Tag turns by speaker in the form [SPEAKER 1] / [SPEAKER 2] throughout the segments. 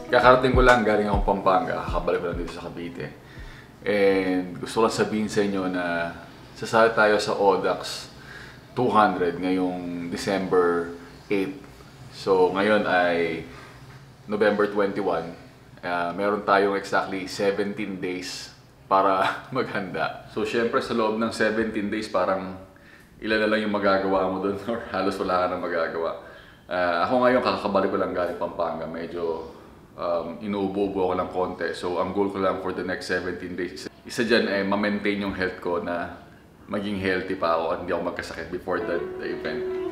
[SPEAKER 1] Kakarating ko lang, galing akong Pampanga, kakabalik ko lang dito sa Cavite. And gusto ko lang sabihin sa inyo na sasali tayo sa ODAX 200 ngayong December 8. So ngayon ay November 21. Meron tayong exactly 17 days para maghanda. So syempre sa loob ng 17 days parang ilan na lang yung magagawa mo doon or halos wala ka na magagawa. Ako ngayon kakabalik ko lang galing Pampanga. Medyo inuubo-ubo ako ng konti. So ang goal ko lang for the next 17 days, isa dyan ay ma-maintain yung health ko na maging healthy pa ako at hindi ako magkasakit before the event.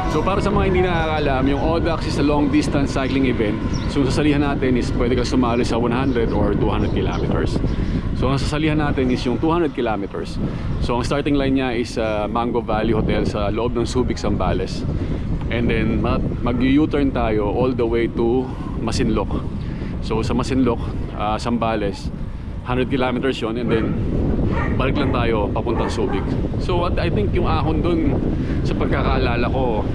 [SPEAKER 2] So para sa mga hindi nakakaalam, yung ODAX is a long distance cycling event. So ang sasalihan natin is pwede ka sumali sa 100 or 200 kilometers. So ang sasalihan natin is yung 200 kilometers. So ang starting line niya is Mango Valley Hotel sa loob ng Subic, Zambales. And then mag-U-turn tayo all the way to Masinloc. So sa Masinloc, Zambales, 100 kilometers yon, and then balik lang tayo papuntang Subic. So what I think yung ahon dun sa pagkakaalala ko,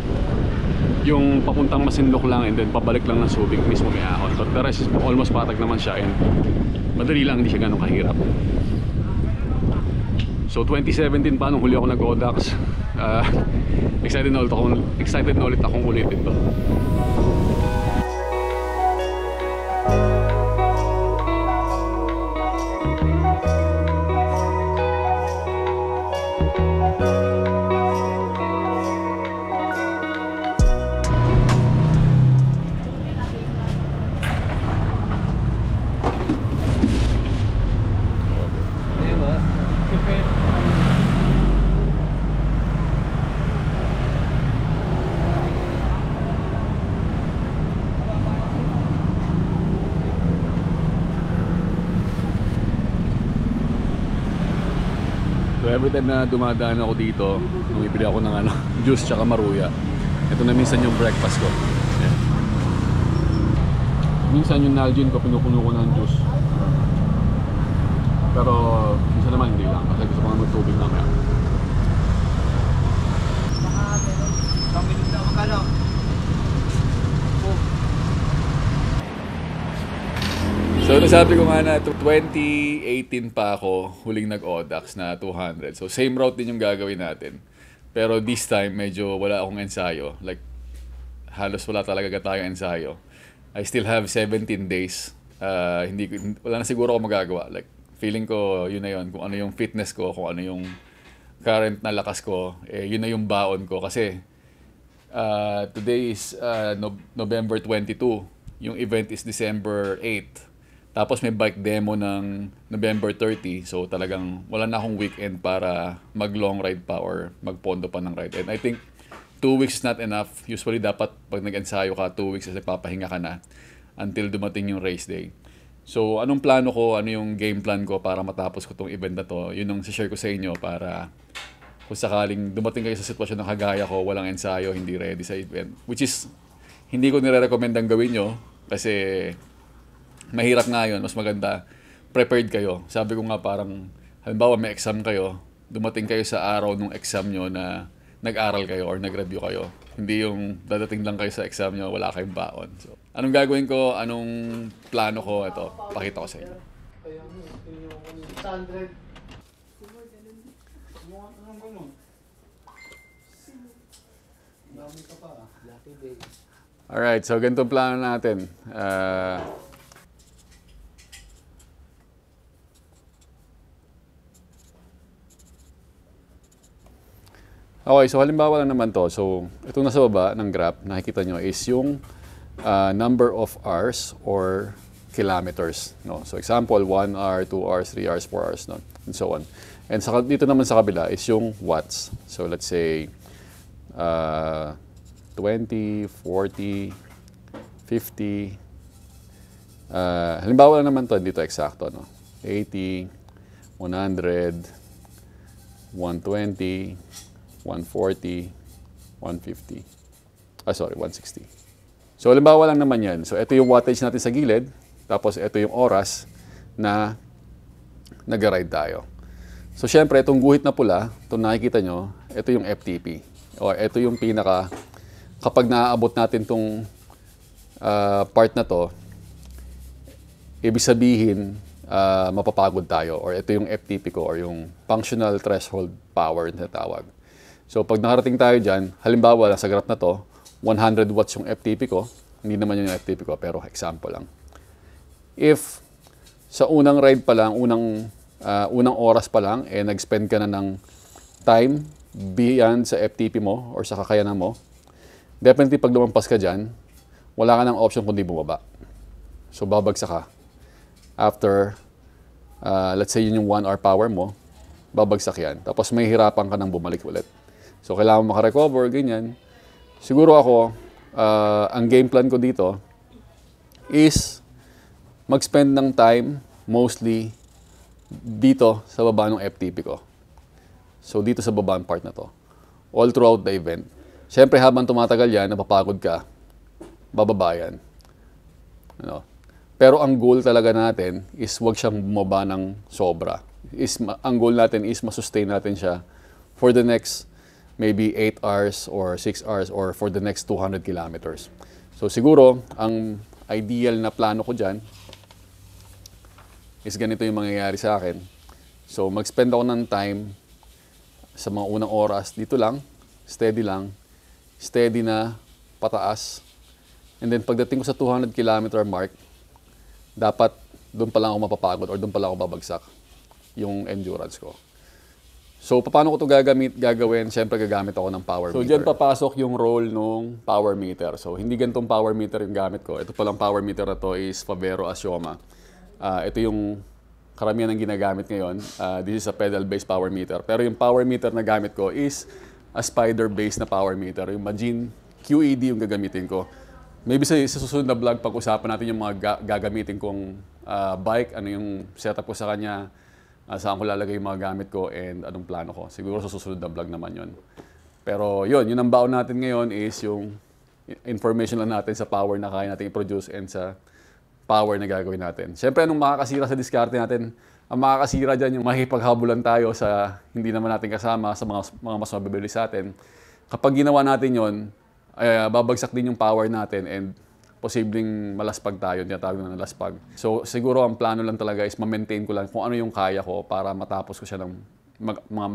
[SPEAKER 2] yung papuntang Masinloc lang and then pabalik lang ng Subic mismo may ahon. But the rest is almost patag naman siya and madali lang, hindi siya ganun kahirap. So 2017 pa nung huli ako nag-ODAX, excited na ulit akong ulitin to. So every time na dumadaan ako dito, bumibili ako ng juice tsaka maruya. Ito na minsan yung breakfast ko. Yeah. Minsan yung Nalgene ko, pinupuno ko ng juice. Pero minsan naman hindi lang, kasi gusto ko nga magtubig naman. So nasabi ko nga na 2018 pa ako huling nag-ODAX na 200. So same route din yung gagawin natin. Pero this time medyo wala akong ensayo. Like halos wala talaga tayong ensayo. I still have 17 days. Wala na siguro ako magagawa. Like feeling ko yun na yun. Kung ano yung fitness ko, kung ano yung current na lakas ko, yun na yung baon ko. Kasi today is November 22. Yung event is December 8. Tapos may bike demo ng November 30. So talagang wala na akong weekend para mag-long ride pa or magpondo pa ng ride. And I think 2 weeks is not enough. Usually dapat pag nag-ensayo ka, 2 weeks is nagpapahinga ka na until dumating yung race day. So anong plano ko, ano yung game plan ko para matapos ko tong event na to, yun ang share ko sa inyo para kung sakaling dumating kayo sa sitwasyon ng kagaya ko, walang ensayo, hindi ready sa event. Which is, hindi ko nire-recommend ang gawin nyo kasi mahirap nga yun, mas maganda prepared kayo. Sabi ko nga parang halimbawa may exam kayo, dumating kayo sa araw ng exam nyo na nag-aral kayo or nag-review kayo. Hindi yung dadating lang kayo sa exam nyo, wala kayong baon. So, anong gagawin ko, anong plano ko, ito, pakita ko sa inyo. Alright, so ganito plano natin. Okay, so halimbawa lang naman to. So, itong nasa baba ng graph, nakikita nyo is yung number of hours or kilometers. No? So, example, 1 hour, 2 hours, 3 hours, 4 hours, no? And so on. And dito naman sa kabila is yung watts. So, let's say, 20, 40, 50. Halimbawa lang naman to, dito eksakto, no? 80, 100, 120, 140, 150. Sorry, 160. So, halimbawa lang naman yan. So, ito yung wattage natin sa gilid. Tapos, ito yung oras na nag-ride tayo. So, syempre, itong guhit na pula, itong nakikita nyo, ito yung FTP. O, ito yung pinaka, kapag naaabot natin itong part na to, ibig sabihin, mapapagod tayo. Or ito yung FTP ko, or yung functional threshold power na tawag. So, pag nakarating tayo dyan, halimbawa lang sa graph na to, 100 watts yung FTP ko. Hindi naman yun yung FTP ko, pero example lang. If sa unang ride pa lang, unang oras pa lang, nag-spend ka na ng time beyond sa FTP mo or sa kakayanan mo, definitely pag lumampas ka dyan, wala ka ng option kundi bumaba. So, babagsak ka. After, let's say yun yung 1 hour power mo, babagsak yan. Tapos may hirapan ka ng bumalik ulit. So, kailangan makarecover, ganyan. Siguro ako, ang game plan ko dito is mag-spend ng time mostly dito sa baba ng FTP ko. So, dito sa baba ng part na to. All throughout the event. Siyempre, habang tumatagal yan, napapagod ka, bababa yan. Ano? Pero ang goal talaga natin is wag siyang bumaba ng sobra. Ang goal natin is masustain natin siya for the next maybe 8 hours or 6 hours or for the next 200 kilometers. So siguro, ang ideal na plano ko dyan is ganito yung mangyayari sa akin. So mag-spend ako ng time sa mga unang oras, dito lang, steady na pataas. And then pagdating ko sa 200 kilometer mark, dapat doon pa lang ako mapapagod or doon pa lang ako babagsak yung endurance ko. So, paano ko ito gagawin? Siyempre, gagamit ako ng power meter. So, dyan papasok yung role ng power meter. So, hindi ganitong power meter yung gamit ko. Ito palang power meter na to is Favero Asioma. Ito yung karamihan ng ginagamit ngayon. This is a pedal-based power meter. Pero yung power meter na gamit ko is a spider-based na power meter. Yung Magin QED yung gagamitin ko. Maybe sa susunod na vlog, pag-usapan natin yung mga gagamitin kong bike, ano yung setup ko sa kanya, saan ko lalagay yung mga gamit ko, and anong plano ko. Siguro sa susunod na vlog naman yun. Pero yun ang baon natin ngayon is yung information lang natin sa power na kaya natin i-produce and sa power na gagawin natin. Siyempre, anong makakasira sa diskarte natin? Ang makakasira dyan yung makikipaghabulan tayo sa hindi naman natin kasama, sa mga mas mabibili sa atin. Kapag ginawa natin yon, babagsak din yung power natin and posibleng malaspag tayo, tinatawag na laspag. So siguro ang plano lang talaga is ma-maintain ko lang kung ano yung kaya ko para matapos ko siya ng mga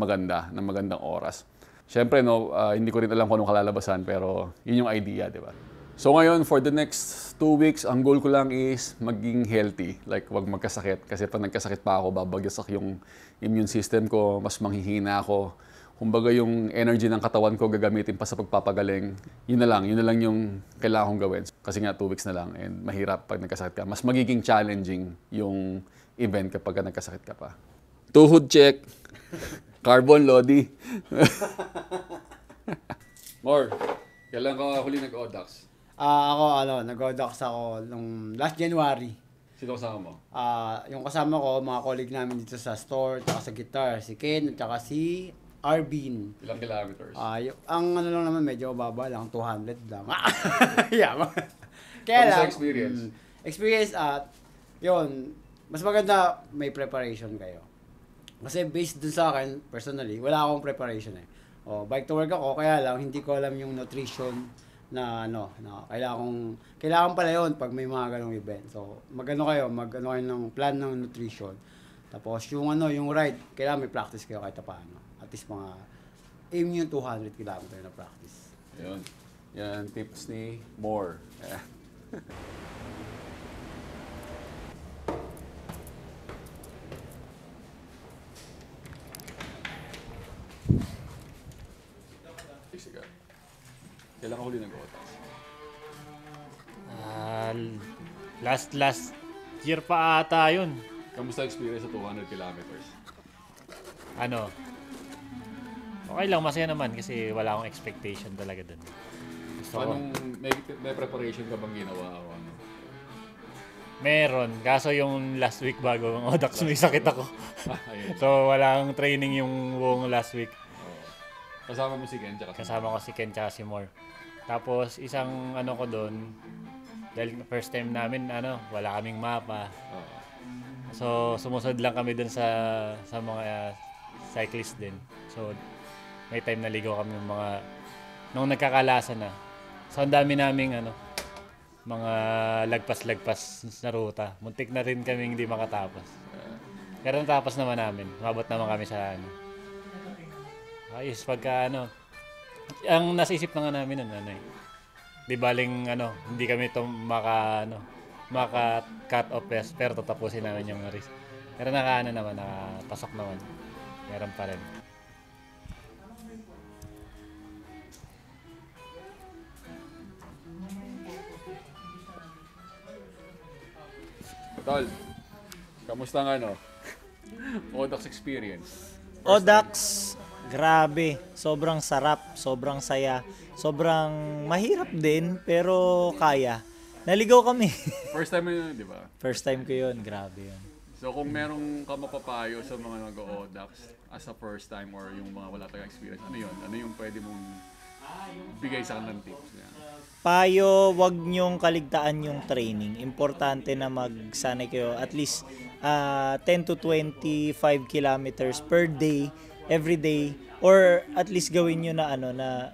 [SPEAKER 2] magandang oras. Siyempre, no, hindi ko rin alam kung anong kalalabasan, pero yun yung idea, di ba? So ngayon, for the next 2 weeks, ang goal ko lang is maging healthy. Like, wag magkasakit. Kasi pag nagkasakit pa ako, babagsak yung immune system ko, mas manghihina ako. Kumbaga yung energy ng katawan ko gagamitin pa sa pagpapagaling. Yun na lang yung kailangan kong gawin. Kasi nga 2 weeks na lang and mahirap pag nagkasakit ka. Mas magiging challenging yung event kapag nagkasakit ka pa. Tuhod check. Carbon Lodi. More. Kailan ka huli nag-ODAX?
[SPEAKER 3] Nag-ODAX ako nung last January.
[SPEAKER 2] Sino kasama mo?
[SPEAKER 3] Yung kasama ko, mga colleague namin dito sa store, tsaka sa guitar, si Ken, tsaka si Arvin.
[SPEAKER 2] Ilang kilometers?
[SPEAKER 3] Ang ano lang naman, medyo baba lang, 200 lang. Yeah. Kaya lang,
[SPEAKER 2] experience?
[SPEAKER 3] Experience yun, mas maganda may preparation kayo. Kasi based dun sa akin, personally, wala akong preparation eh. Bike to work ako, kaya lang, hindi ko alam yung nutrition na kailangan pala yun pag may mga ganong event. So, magano kayo ng plan ng nutrition. Tapos yung ride, kailangan may practice kayo kahit paano. At least mga aim yung 200 km na practice.
[SPEAKER 2] Ayun. Yan tips ni More. Kailan ka huli nag-ODAX?
[SPEAKER 4] Last year pa ata yun.
[SPEAKER 2] Kamusta experience sa 200 kilometers?
[SPEAKER 4] Okay lang, masaya naman kasi wala akong expectation talaga dun. Gusto ko.
[SPEAKER 2] Anong, may preparation ka bang ginawa o ano?
[SPEAKER 4] Meron, kaso yung last week bago ang Audax may sakit ako.
[SPEAKER 2] Ayun.
[SPEAKER 4] So walang training yung buong last week.
[SPEAKER 2] Kasama mo si Ken tsaka
[SPEAKER 4] Kasama ko si Ken tsaka si Moore. Tapos isang ano ko doon, dahil first time namin wala kaming mapa. So sumusod lang kami doon sa mga cyclist din. So may time naligaw kami ng mga nung nagkakalasa na. So ang dami naming mga lagpas-lagpas na ruta. Muntik na rin kaming hindi makatapos. Pero natapos naman namin. Umabot naman kami sa ayos pagka ang nasa isip na nga namin di baling hindi kami ito maka cut off pero tatapusin namin yung race. Pero nakapasok naman. Meron pa rin.
[SPEAKER 2] Tol, kamusta ang Audax experience?
[SPEAKER 5] Audax, grabe. Sobrang sarap, sobrang saya. Sobrang mahirap din, pero kaya. Naligaw kami.
[SPEAKER 2] First time mo yun, di ba?
[SPEAKER 5] First time ko yun, grabe yun.
[SPEAKER 2] So kung merong ka mapapayo sa mga nag-Audax as a first time or yung mga wala talagang experience, ano yun? Ano yung pwede mong bigay sa kanilang tips? Yan.
[SPEAKER 5] Payo, wag nyong kaligtaan yung training. Importante na magsanay kayo at least 10 to 25 kilometers per day, every day, or at least gawin nyo na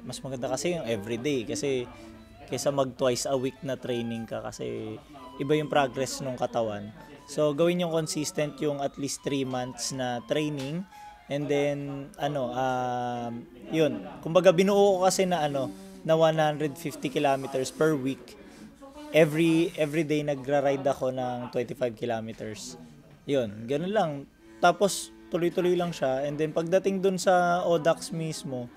[SPEAKER 5] mas maganda kasi yung everyday kasi kaysa mag twice a week na training ka kasi iba yung progress ng katawan. So gawin yung consistent yung at least 3 months na training and then yun. Kumbaga binuo ko kasi na 150 kilometers per week. Every day nagra-ride ako ng 25 kilometers. Yun, ganun lang. Tapos tuloy-tuloy lang siya and then pagdating dun sa Audax mismo,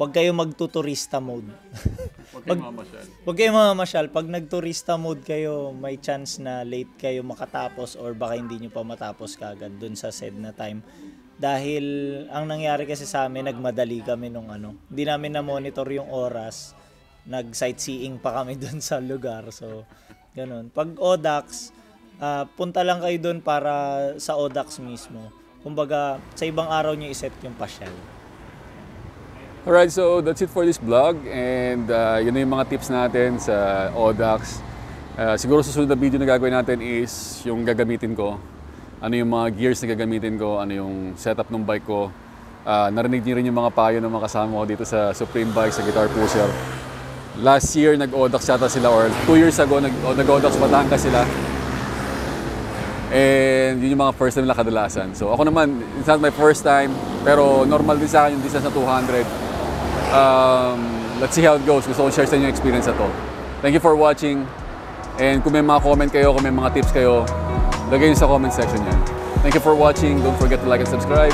[SPEAKER 5] huwag kayo magtuturista mode. Huwag kayo mamasyal. Pag nagturista mode kayo, may chance na late kayo makatapos or baka hindi nyo pa matapos kagad dun sa said na time. Dahil ang nangyari kasi sa amin, nagmadali kami nung hindi namin na-monitor yung oras. Nag-sightseeing pa kami dun sa lugar. So, ganun. Pag Audax, punta lang kayo dun para sa Audax mismo. Kumbaga, sa ibang araw nyo iset yung pasyal.
[SPEAKER 2] Alright, so that's it for this vlog and yun na yung mga tips natin sa Audax. Siguro susunod na video na gagawin natin is yung gagamitin ko. Ano yung mga gears na gagamitin ko, ano yung setup ng bike ko. Narinig niyo rin yung mga payo ng mga kasama ko dito sa Supreme Bike, sa Guitar Pusher. Last year, nag-Audax yata sila or 2 years ago, nag-Audax Batangas sila. And yun yung mga first time nila kadalasan. So ako naman, it's not my first time, pero normal din sa akin yung distance na 200. Let's see how it goes. Gusto ko share sa inyo yung experience na to. Thank you for watching. And kung may mga comment kayo, kung may mga tips kayo, lagay nyo sa comment section yan. Thank you for watching. Don't forget to like and subscribe.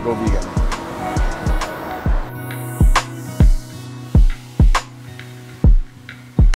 [SPEAKER 2] Go vegan.